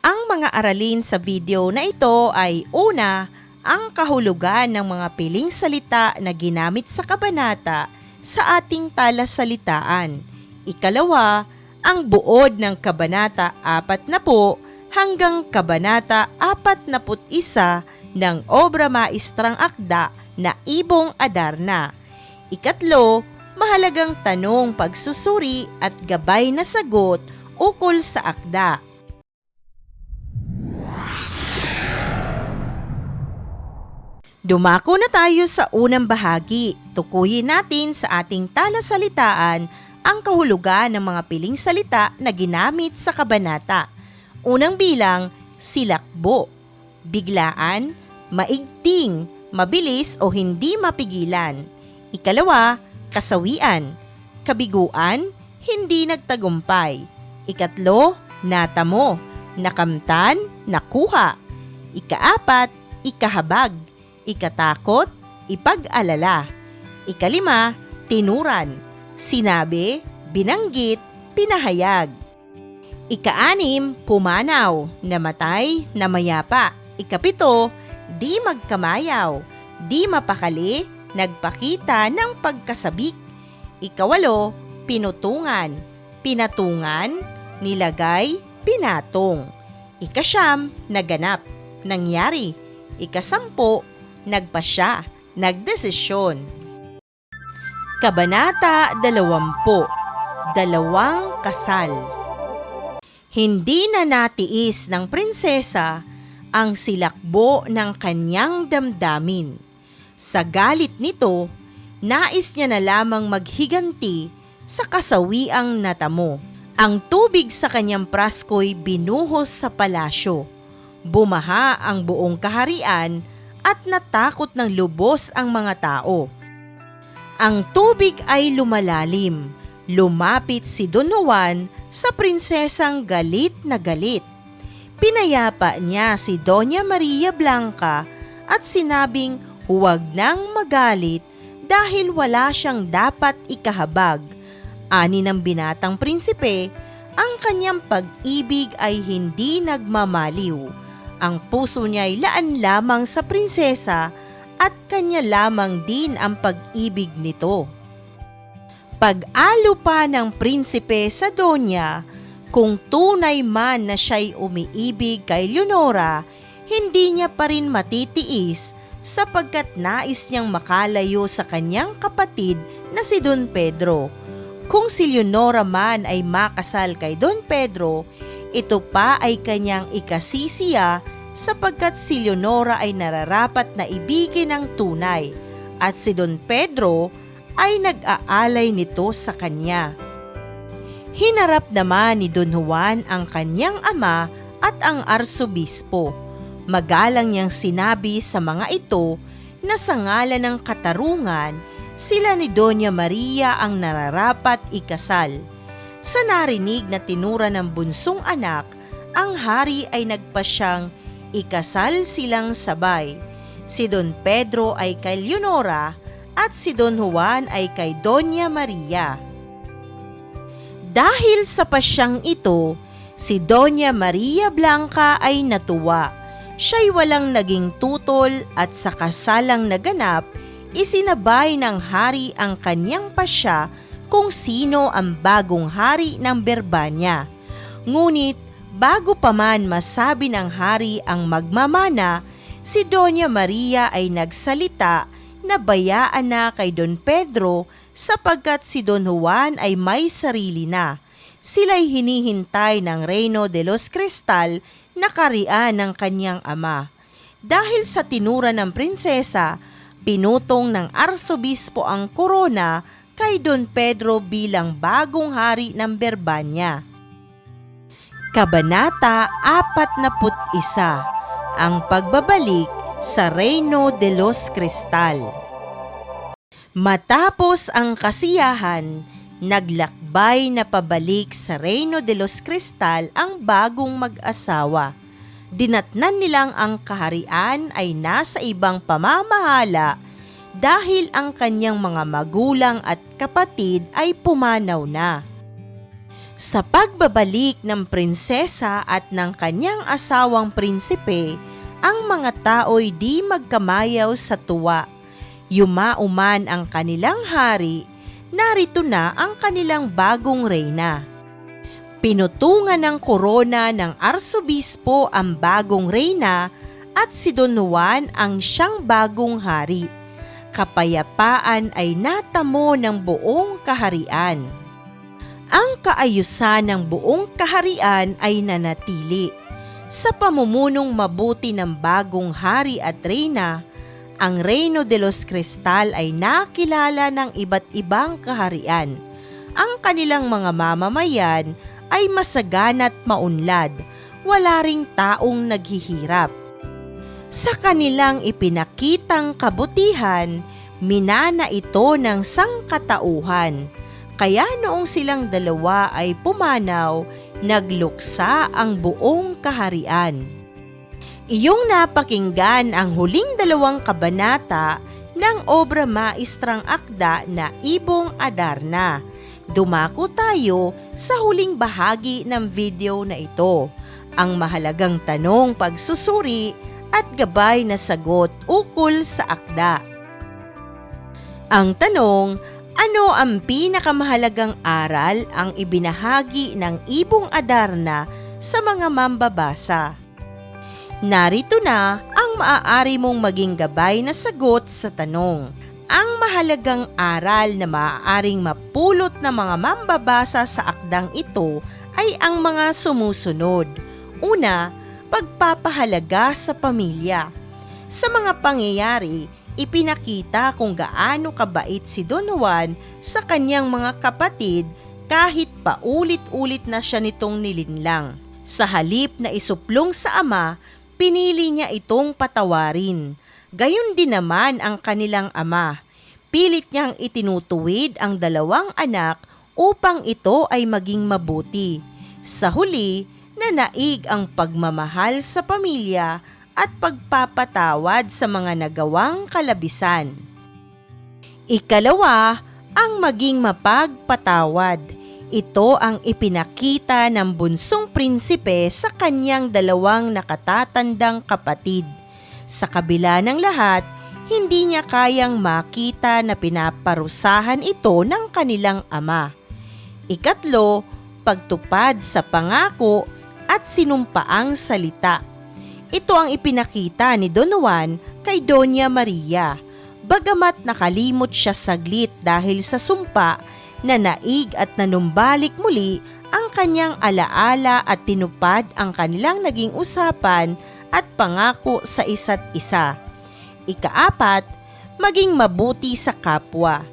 Ang mga aralin sa video na ito ay una, ang kahulugan ng mga piling salita na ginamit sa kabanata sa ating talasalitaan. Ikalawa, ang buod ng kabanata 40 hanggang kabanata 41 ng Obra Maestrang Akda na Ibong Adarna. Ikatlo, mahalagang tanong, pagsusuri at gabay na sagot ukol sa akda. Dumako na tayo sa unang bahagi. Tukuyin natin sa ating talasalitaan ang kahulugan ng mga piling salita na ginamit sa kabanata. Unang bilang, silakbo. Biglaan, maigting, mabilis o hindi mapigilan. Ikalawa, kasawian. Kabiguan, hindi nagtagumpay. Ikatlo, natamo. Nakamtan, nakuha. Ikaapat, ikahabag. Ikatakot, ipag-alala. Ikalima, tinuran. Sinabi, binanggit, pinahayag. Ikaanim, pumanaw. Namatay, namayapa. Ikapito, di magkamayaw. Di mapakali, nagpakita ng pagkasabik. Ikawalo, pinutungan. Pinatungan, nilagay, pinatong. Ikasyam, naganap. Nangyari. Ikasampu, nagpasya, nagdesisyon. Kabanata 20. Dalawang kasal. Hindi na natiis ng prinsesa ang silakbo ng kanyang damdamin. Sa galit nito, nais niya na lamang maghiganti sa kasawiang natamo. Ang tubig sa kanyang prasko'y binuhos sa palasyo. Bumaha ang buong kaharian at natakot ng lubos ang mga tao. Ang tubig ay lumalalim. Lumapit si Don Juan sa prinsesang galit na galit. Pinayapa niya si Doña Maria Blanca at sinabing huwag nang magalit dahil wala siyang dapat ikahabag. Ani ng binatang prinsipe, ang kanyang pag-ibig ay hindi nagmamaliw. Ang puso niya ay laan lamang sa prinsesa at kanya lamang din ang pag-ibig nito. Pag-alo pa ng prinsipe sa Donya, kung tunay man na siya'y umiibig kay Leonora, hindi niya pa rin matitiis sapagkat nais niyang makalayo sa kanyang kapatid na si Don Pedro. Kung si Leonora man ay makasal kay Don Pedro, ito pa ay kanyang ikasisiya sapagkat si Leonora ay nararapat na ibigin ng tunay at si Don Pedro ay nag-aalay nito sa kanya. Hinarap naman ni Don Juan ang kanyang ama at ang arsobispo. Magalang niyang sinabi sa mga ito na sa ngalan ng katarungan, sila ni Doña Maria ang nararapat ikasal. Sa narinig na tinura ng bunsong anak, ang hari ay nagpasyang ikasal silang sabay. Si Don Pedro ay kay Leonora at si Don Juan ay kay Doña Maria. Dahil sa pasyang ito, si Doña Maria Blanca ay natuwa. Siya'y walang naging tutol at sa kasalang naganap, isinabay ng hari ang kanyang pasya kung sino ang bagong hari ng Berbanya. Ngunit bago pa man masabi ng hari ang magmamana, si Doña Maria ay nagsalita na bayaan na kay Don Pedro sapagkat si Don Juan ay may sarili na. Sila'y hinihintay ng Reino de los Cristal na karian ng kanyang ama. Dahil sa tinura ng prinsesa, pinutong ng arsobispo ang korona kay Don Pedro bilang bagong hari ng Berbanya. Kabanata 41. Ang pagbabalik sa Reino de los Cristal. Matapos ang kasiyahan, naglakbay na pabalik sa Reino de los Cristal ang bagong mag-asawa. Dinatnan nilang ang kaharian ay nasa ibang pamamahala dahil ang kanyang mga magulang at kapatid ay pumanaw na. Sa pagbabalik ng prinsesa at ng kanyang asawang prinsipe, ang mga tao'y di magkamayaw sa tuwa. Yumauman ang kanilang hari, narito na ang kanilang bagong reyna. Pinutungan ng korona ng arsobispo ang bagong reyna at si Don Juan ang siyang bagong hari. Kapayapaan ay natamo ng buong kaharian. Ang kaayusan ng buong kaharian ay nanatili. Sa pamumunong mabuti ng bagong hari at reyna, ang Reino de los Cristal ay nakilala ng iba't ibang kaharian. Ang kanilang mga mamamayan ay masagana at maunlad, wala ring taong naghihirap. Sa kanilang ipinakitang kabutihan, minana ito ng sangkatauhan. Kaya noong silang dalawa ay pumanaw, nagluksa ang buong kaharian. Iyong napakinggan ang huling 2 kabanata ng obra maestrang akda na Ibong Adarna. Dumako tayo sa huling bahagi ng video na ito, ang mahalagang tanong, pagsusuri at gabay na sagot ukol sa akda. Ang tanong, ano ang pinakamahalagang aral ang ibinahagi ng Ibong Adarna sa mga mambabasa? Narito na ang maaari mong maging gabay na sagot sa tanong. Ang mahalagang aral na maaaring mapulot ng mga mambabasa sa akdang ito ay ang mga sumusunod. Una, pagpapahalaga sa pamilya. Sa mga pangyayari, ipinakita kung gaano kabait si Don Juan sa kanyang mga kapatid kahit paulit-ulit na siya nitong nilinlang. Sa halip na isuplong sa ama, pinili niya itong patawarin. Gayon din naman ang kanilang ama. Pilit niyang itinutuwid ang 2 anak upang ito ay maging mabuti. Sa huli, nanaig ang pagmamahal sa pamilya at pagpapatawad sa mga nagawang kalabisan. Ikalawa, ang maging mapagpatawad. Ito ang ipinakita ng bunsong prinsipe sa kanyang 2 nakatatandang kapatid. Sa kabila ng lahat, hindi niya kayang makita na pinaparusahan ito ng kanilang ama. Ikatlo, pagtupad sa pangako at sinumpaang salita. Ito ang ipinakita ni Don Juan kay Doña Maria. Bagamat nakalimot siya saglit dahil sa sumpa, nanaig at nanumbalik muli ang kanyang alaala at tinupad ang kanilang naging usapan at pangako sa isa't isa. Ika-4, maging mabuti sa kapwa.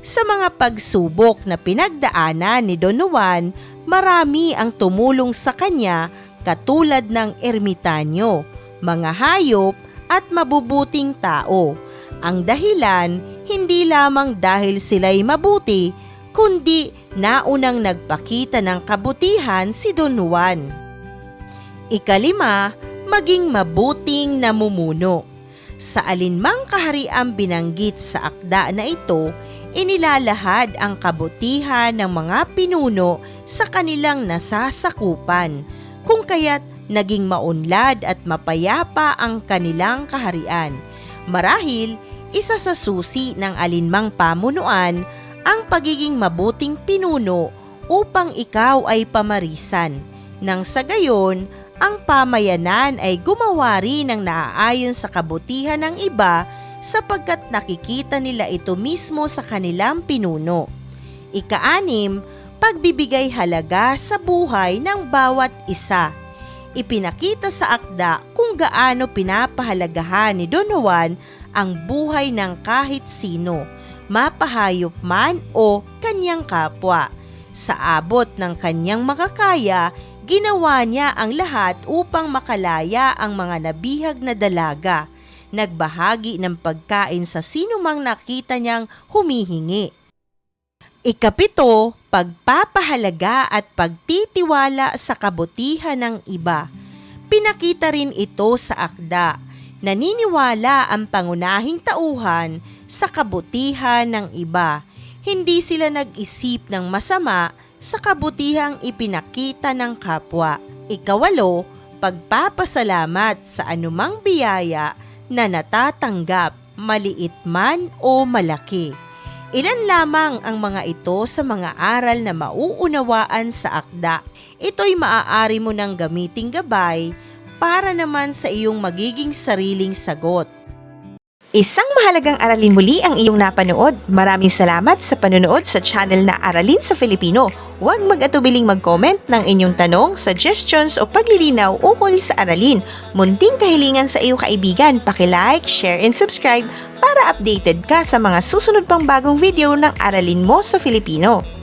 Sa mga pagsubok na pinagdaanan ni Don Juan, marami ang tumulong sa kanya katulad ng ermitanyo, mga hayop at mabubuting tao. Ang dahilan, hindi lamang dahil sila'y mabuti, kundi naunang nagpakita ng kabutihan si Don Juan. Ika-5, maging mabuting namumuno. Sa alinmang kahariang binanggit sa akda na ito, inilalahad ang kabutihan ng mga pinuno sa kanilang nasasakupan, kung kaya't naging maunlad at mapayapa ang kanilang kaharian. Marahil, isa sa susi ng alinmang pamunuan ang pagiging mabuting pinuno upang ikaw ay pamarisan. Nang sa gayon, ang pamayanan ay gumawa rin ng naaayon sa kabutihan ng iba sapagkat nakikita nila ito mismo sa kanilang pinuno. Ika-6, pagbibigay halaga sa buhay ng bawat isa. Ipinakita sa akda kung gaano pinapahalagahan ni Don Juan ang buhay ng kahit sino, mapahayop man o kanyang kapwa. Sa abot ng kanyang makakaya, ginawa niya ang lahat upang makalaya ang mga nabihag na dalaga. Nagbahagi ng pagkain sa sinumang nakita niyang humihingi. Ika-7, pagpapahalaga at pagtitiwala sa kabutihan ng iba. Pinakita rin ito sa akda. Naniniwala ang pangunahing tauhan sa kabutihan ng iba. Hindi sila nag-isip ng masama sa kabutihang ipinakita ng kapwa. Ikawalo, pagpapasalamat sa anumang biyaya na natatanggap, maliit man o malaki. Ilan lamang ang mga ito sa mga aral na mauunawaan sa akda. Ito'y maaari mo nang gamiting gabay para naman sa iyong magiging sariling sagot. Isang mahalagang aralin muli ang iyong napanood. Maraming salamat sa panonood sa channel na Aralin sa Filipino. Huwag mag-atubiling mag-comment ng inyong tanong, suggestions o paglilinaw ukol sa aralin. Munting kahilingan sa iyong kaibigan, paki-like, share and subscribe para updated ka sa mga susunod pang bagong video ng Aralin mo sa Filipino.